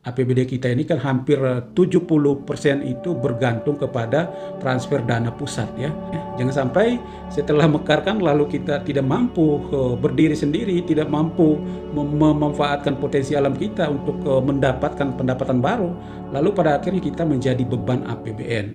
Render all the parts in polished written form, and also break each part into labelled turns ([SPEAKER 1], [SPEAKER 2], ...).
[SPEAKER 1] APBD kita ini kan hampir 70% itu bergantung kepada transfer dana pusat ya. Jangan sampai setelah mekarkan lalu kita tidak mampu berdiri sendiri, tidak mampu memanfaatkan potensi alam kita untuk mendapatkan pendapatan baru, lalu pada akhirnya kita menjadi beban APBN.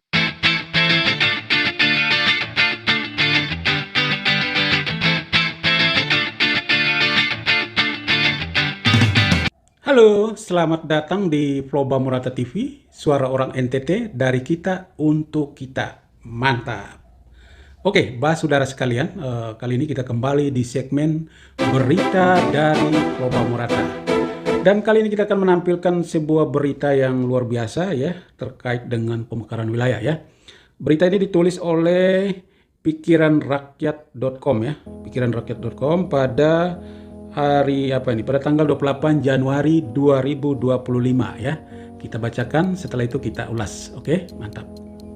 [SPEAKER 1] Halo, selamat datang di Floba Murata TV, suara orang NTT dari kita untuk kita. Mantap. Oke, saudara sekalian, kali ini kita kembali di segmen berita dari Floba Murata. Dan kali ini kita akan menampilkan sebuah berita yang luar biasa ya, terkait dengan pemekaran wilayah ya. Berita ini ditulis oleh pikiranrakyat.com ya, pikiranrakyat.com pada pada tanggal 28 Januari 2025 ya. Kita bacakan, setelah itu kita ulas. Oke, mantap.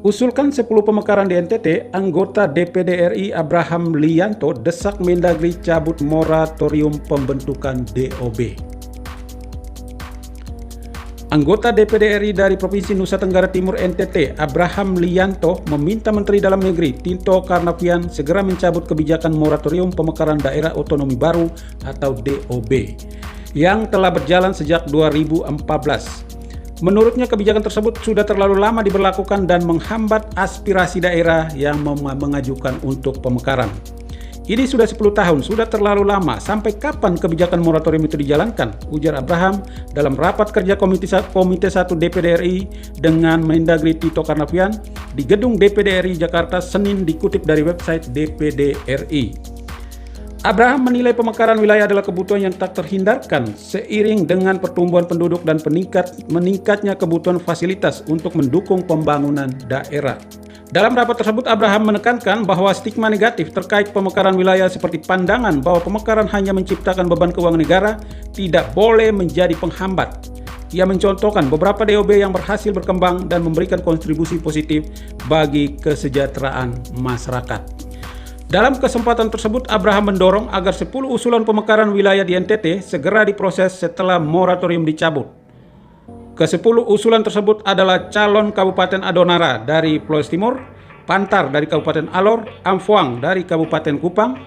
[SPEAKER 1] Usulkan 10 pemekaran di NTT, anggota DPD RI Abraham Lianto desak Mendagri cabut moratorium pembentukan DOB. Anggota DPD RI dari Provinsi Nusa Tenggara Timur NTT, Abraham Lianto, meminta Menteri Dalam Negeri Tito Karnavian segera mencabut kebijakan moratorium pemekaran daerah otonomi baru atau DOB yang telah berjalan sejak 2014. Menurutnya kebijakan tersebut sudah terlalu lama diberlakukan dan menghambat aspirasi daerah yang mengajukan untuk pemekaran. Ini sudah 10 tahun, sudah terlalu lama. Sampai kapan kebijakan moratorium itu dijalankan? Ujar Abraham dalam rapat kerja Komite 1 DPD RI dengan Mendagri Tito Karnavian di gedung DPD RI Jakarta Senin, dikutip dari website DPD RI. Abraham menilai pemekaran wilayah adalah kebutuhan yang tak terhindarkan seiring dengan pertumbuhan penduduk dan meningkatnya kebutuhan fasilitas untuk mendukung pembangunan daerah. Dalam rapat tersebut, Abraham menekankan bahwa stigma negatif terkait pemekaran wilayah seperti pandangan bahwa pemekaran hanya menciptakan beban keuangan negara tidak boleh menjadi penghambat. Ia mencontohkan beberapa DOB yang berhasil berkembang dan memberikan kontribusi positif bagi kesejahteraan masyarakat. Dalam kesempatan tersebut, Abraham mendorong agar 10 usulan pemekaran wilayah di NTT segera diproses setelah moratorium dicabut. Ke-10 usulan tersebut adalah calon Kabupaten Adonara dari Flores Timur, Pantar dari Kabupaten Alor, Amfuang dari Kabupaten Kupang,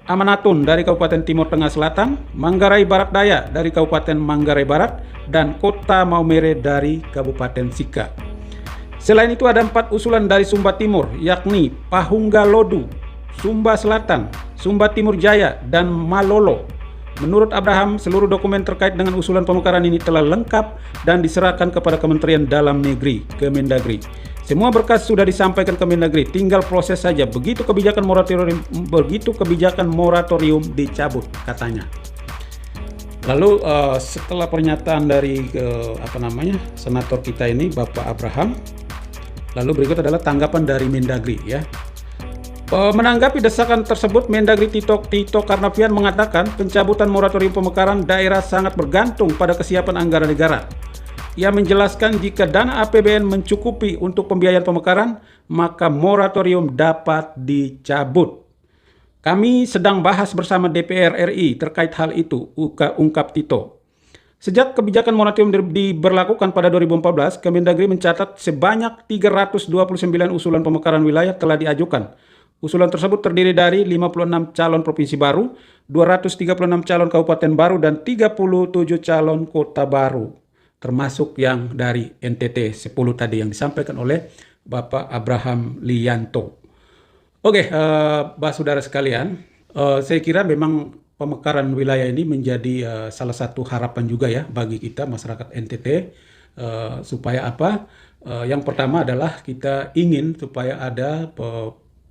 [SPEAKER 1] Amanatun dari Kabupaten Timur Tengah Selatan, Manggarai Barat Daya dari Kabupaten Manggarai Barat, dan Kota Maumere dari Kabupaten Sika. Selain itu ada 4 usulan dari Sumba Timur, yakni Pahunggalodu, Sumba Selatan, Sumba Timur Jaya, dan Malolo. Menurut Abraham, seluruh dokumen terkait dengan usulan pemekaran ini telah lengkap dan diserahkan kepada Kementerian Dalam Negeri, Kemendagri. Semua berkas sudah disampaikan ke Mendagri, tinggal proses saja begitu kebijakan moratorium dicabut, katanya. Lalu setelah pernyataan dari senator kita ini, Bapak Abraham, lalu berikut adalah tanggapan dari Mendagri ya. Menanggapi desakan tersebut, Mendagri Tito Karnavian mengatakan pencabutan moratorium pemekaran daerah sangat bergantung pada kesiapan anggaran negara. Ia menjelaskan jika dana APBN mencukupi untuk pembiayaan pemekaran, maka moratorium dapat dicabut. Kami sedang bahas bersama DPR RI terkait hal itu, ungkap Tito. Sejak kebijakan moratorium diberlakukan pada 2014, Kemendagri mencatat sebanyak 329 usulan pemekaran wilayah telah diajukan. Usulan tersebut terdiri dari 56 calon provinsi baru, 236 calon kabupaten baru, dan 37 calon kota baru, termasuk yang dari NTT 10 tadi yang disampaikan oleh Bapak Abraham Lianto. Oke, saudara sekalian, saya kira memang pemekaran wilayah ini menjadi salah satu harapan juga ya bagi kita masyarakat NTT, supaya apa? Yang pertama adalah kita ingin supaya ada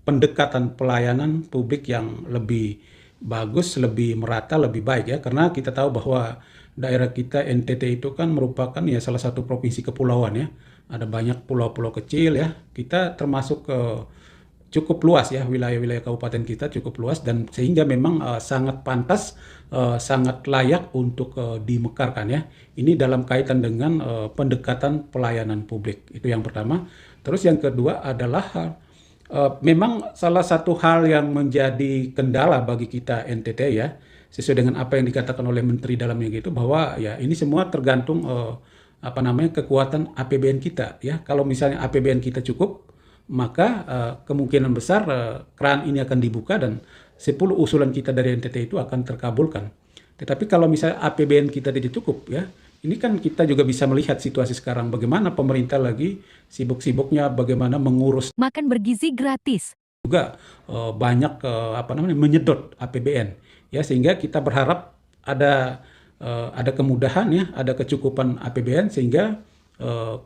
[SPEAKER 1] pendekatan pelayanan publik yang lebih bagus, lebih merata, lebih baik ya, karena kita tahu bahwa daerah kita NTT itu kan merupakan ya salah satu provinsi kepulauan ya, ada banyak pulau-pulau kecil ya, kita termasuk cukup luas ya, wilayah-wilayah kabupaten kita cukup luas dan sehingga memang sangat pantas, sangat layak untuk dimekarkan ya. Ini dalam kaitan dengan pendekatan pelayanan publik, itu yang pertama. Terus yang kedua adalah memang salah satu hal yang menjadi kendala bagi kita NTT ya, sesuai dengan apa yang dikatakan oleh Menteri Dalam Negeri itu, bahwa ya ini semua tergantung kekuatan APBN kita ya. Kalau misalnya APBN kita cukup, maka kemungkinan besar keran ini akan dibuka dan 10 usulan kita dari NTT itu akan terkabulkan. Tetapi kalau misalnya APBN kita tidak cukup ya, ini kan kita juga bisa melihat situasi sekarang bagaimana pemerintah lagi sibuk-sibuknya bagaimana mengurus
[SPEAKER 2] Makan bergizi gratis.
[SPEAKER 1] juga banyak menyedot APBN ya, sehingga kita berharap ada kemudahan ya, ada kecukupan APBN sehingga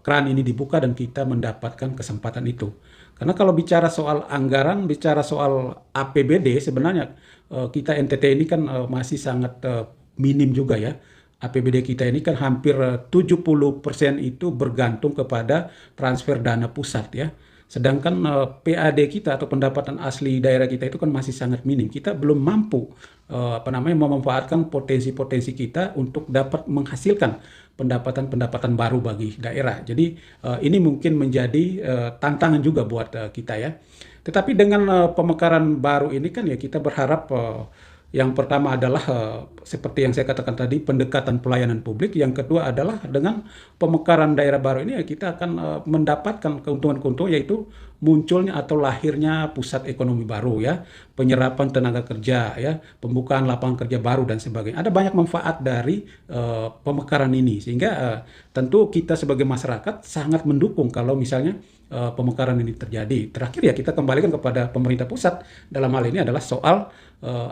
[SPEAKER 1] keran ini dibuka dan kita mendapatkan kesempatan itu. Karena kalau bicara soal anggaran, bicara soal APBD sebenarnya kita NTT ini kan masih sangat minim juga ya. APBD kita ini kan hampir 70% itu bergantung kepada transfer dana pusat ya. Sedangkan PAD kita atau pendapatan asli daerah kita itu kan masih sangat minim. Kita belum mampu memanfaatkan potensi-potensi kita untuk dapat menghasilkan pendapatan-pendapatan baru bagi daerah. Jadi ini mungkin menjadi tantangan juga buat kita ya. Tetapi dengan pemekaran baru ini kan ya kita berharap yang pertama adalah seperti yang saya katakan tadi, pendekatan pelayanan publik. Yang kedua adalah dengan pemekaran daerah baru ini kita akan mendapatkan keuntungan-keuntungan, yaitu munculnya atau lahirnya pusat ekonomi baru ya, penyerapan tenaga kerja ya, pembukaan lapangan kerja baru dan sebagainya. Ada banyak manfaat dari pemekaran ini sehingga tentu kita sebagai masyarakat sangat mendukung kalau misalnya pemekaran ini terjadi. Terakhir ya kita kembalikan kepada pemerintah pusat dalam hal ini adalah soal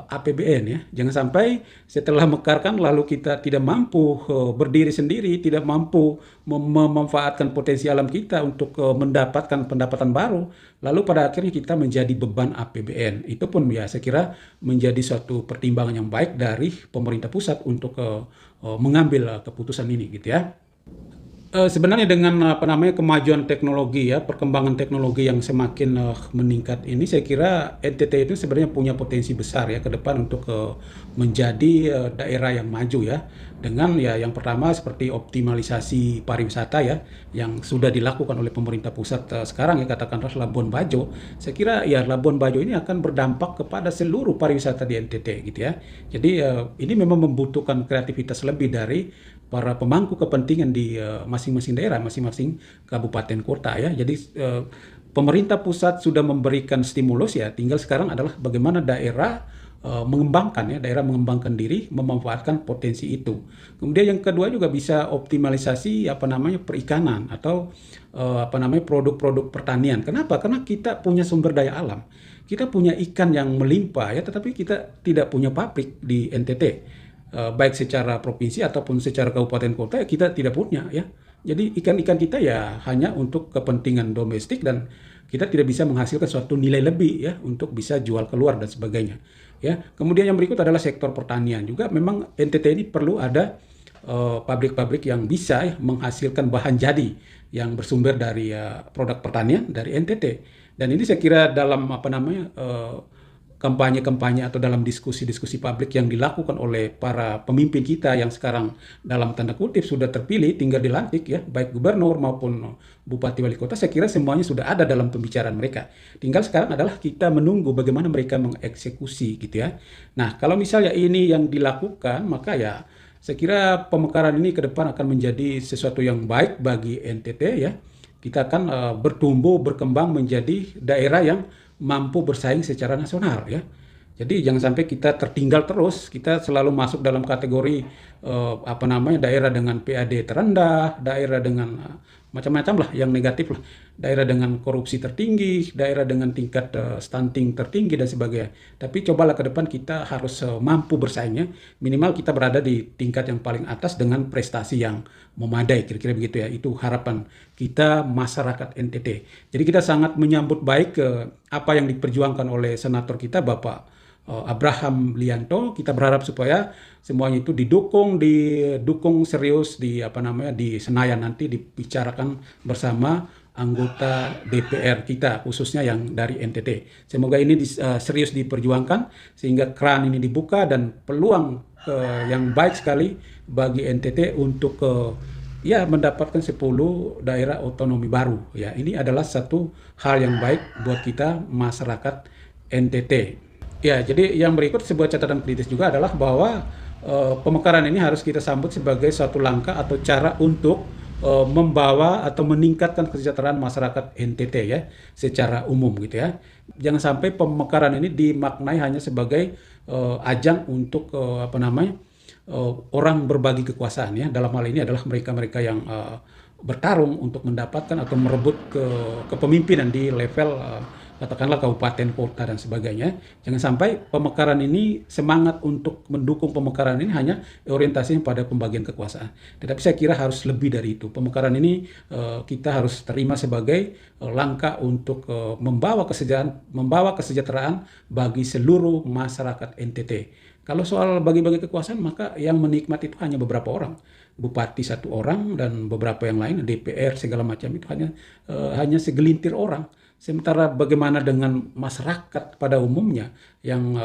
[SPEAKER 1] APBN ya. Jangan sampai setelah mekarkan lalu kita tidak mampu berdiri sendiri, tidak mampu memanfaatkan potensi alam kita untuk mendapatkan pendapatan baru, lalu pada akhirnya kita menjadi beban APBN. Itu pun ya saya kira menjadi suatu pertimbangan yang baik dari pemerintah pusat untuk mengambil keputusan ini gitu ya. Sebenarnya dengan kemajuan teknologi ya, perkembangan teknologi yang semakin meningkat ini, saya kira NTT itu sebenarnya punya potensi besar ya ke depan untuk menjadi daerah yang maju ya. Dengan ya yang pertama seperti optimalisasi pariwisata ya yang sudah dilakukan oleh pemerintah pusat sekarang ya, katakanlah Labuan Bajo. Saya kira ya Labuan Bajo ini akan berdampak kepada seluruh pariwisata di NTT gitu ya. Jadi ini memang membutuhkan kreativitas lebih dari para pemangku kepentingan di masing-masing daerah, masing-masing kabupaten kota ya. Jadi pemerintah pusat sudah memberikan stimulus ya, tinggal sekarang adalah bagaimana daerah mengembangkan diri, memanfaatkan potensi itu. Kemudian yang kedua juga bisa optimalisasi perikanan atau produk-produk pertanian. Kenapa? Karena kita punya sumber daya alam. Kita punya ikan yang melimpah ya, tetapi kita tidak punya pabrik di NTT. Baik secara provinsi ataupun secara kabupaten kota ya kita tidak punya ya. Jadi ikan-ikan kita ya hanya untuk kepentingan domestik dan kita tidak bisa menghasilkan suatu nilai lebih ya untuk bisa jual keluar dan sebagainya. Ya. Kemudian yang berikut adalah sektor pertanian juga. Memang NTT ini perlu ada pabrik-pabrik yang bisa ya, menghasilkan bahan jadi yang bersumber dari produk pertanian dari NTT. Dan ini saya kira dalam kampanye-kampanye atau dalam diskusi-diskusi publik yang dilakukan oleh para pemimpin kita yang sekarang dalam tanda kutip sudah terpilih, tinggal dilantik ya, baik gubernur maupun bupati wali kota, saya kira semuanya sudah ada dalam pembicaraan mereka. Tinggal sekarang adalah kita menunggu bagaimana mereka mengeksekusi gitu ya. Nah, kalau misalnya ini yang dilakukan, maka ya saya kira pemekaran ini ke depan akan menjadi sesuatu yang baik bagi NTT ya. Kita akan bertumbuh, berkembang menjadi daerah yang mampu bersaing secara nasional ya. Jadi jangan sampai kita tertinggal terus, kita selalu masuk dalam kategori daerah dengan PAD terendah, daerah dengan macam-macam lah yang negatif lah, daerah dengan korupsi tertinggi, daerah dengan tingkat stunting tertinggi dan sebagainya. Tapi cobalah ke depan kita harus mampu bersaingnya, minimal kita berada di tingkat yang paling atas dengan prestasi yang memadai, kira-kira begitu ya. Itu harapan kita masyarakat NTT. Jadi kita sangat menyambut baik apa yang diperjuangkan oleh senator kita Bapak Abraham Lianto. Kita berharap supaya semuanya itu didukung serius di Senayan nanti dibicarakan bersama anggota DPR kita khususnya yang dari NTT. Semoga ini serius diperjuangkan sehingga keran ini dibuka dan peluang yang baik sekali bagi NTT untuk mendapatkan 10 daerah otonomi baru ya. Ini adalah satu hal yang baik buat kita masyarakat NTT. Ya, jadi yang berikut sebuah catatan kritis juga adalah bahwa pemekaran ini harus kita sambut sebagai suatu langkah atau cara untuk membawa atau meningkatkan kesejahteraan masyarakat NTT ya secara umum gitu ya. Jangan sampai pemekaran ini dimaknai hanya sebagai ajang untuk orang berbagi kekuasaan ya. Dalam hal ini adalah mereka-mereka yang bertarung untuk mendapatkan atau merebut kepemimpinan di level katakanlah kabupaten, kota dan sebagainya. Jangan sampai pemekaran ini, semangat untuk mendukung pemekaran ini hanya orientasinya pada pembagian kekuasaan. Tetapi saya kira harus lebih dari itu. Pemekaran ini kita harus terima sebagai langkah untuk membawa kesejahteraan bagi seluruh masyarakat NTT. Kalau soal bagi-bagi kekuasaan, maka yang menikmati itu hanya beberapa orang. Bupati satu orang dan beberapa yang lain, DPR segala macam itu hanya segelintir orang. Sementara bagaimana dengan masyarakat pada umumnya yang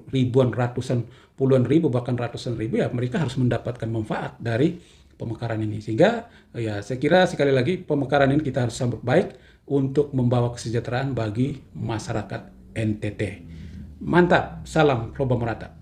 [SPEAKER 1] ribuan, ratusan, puluhan ribu, bahkan ratusan ribu, ya mereka harus mendapatkan manfaat dari pemekaran ini. Sehingga ya saya kira sekali lagi pemekaran ini kita harus sambut baik untuk membawa kesejahteraan bagi masyarakat NTT. Mantap, salam Roba Merata.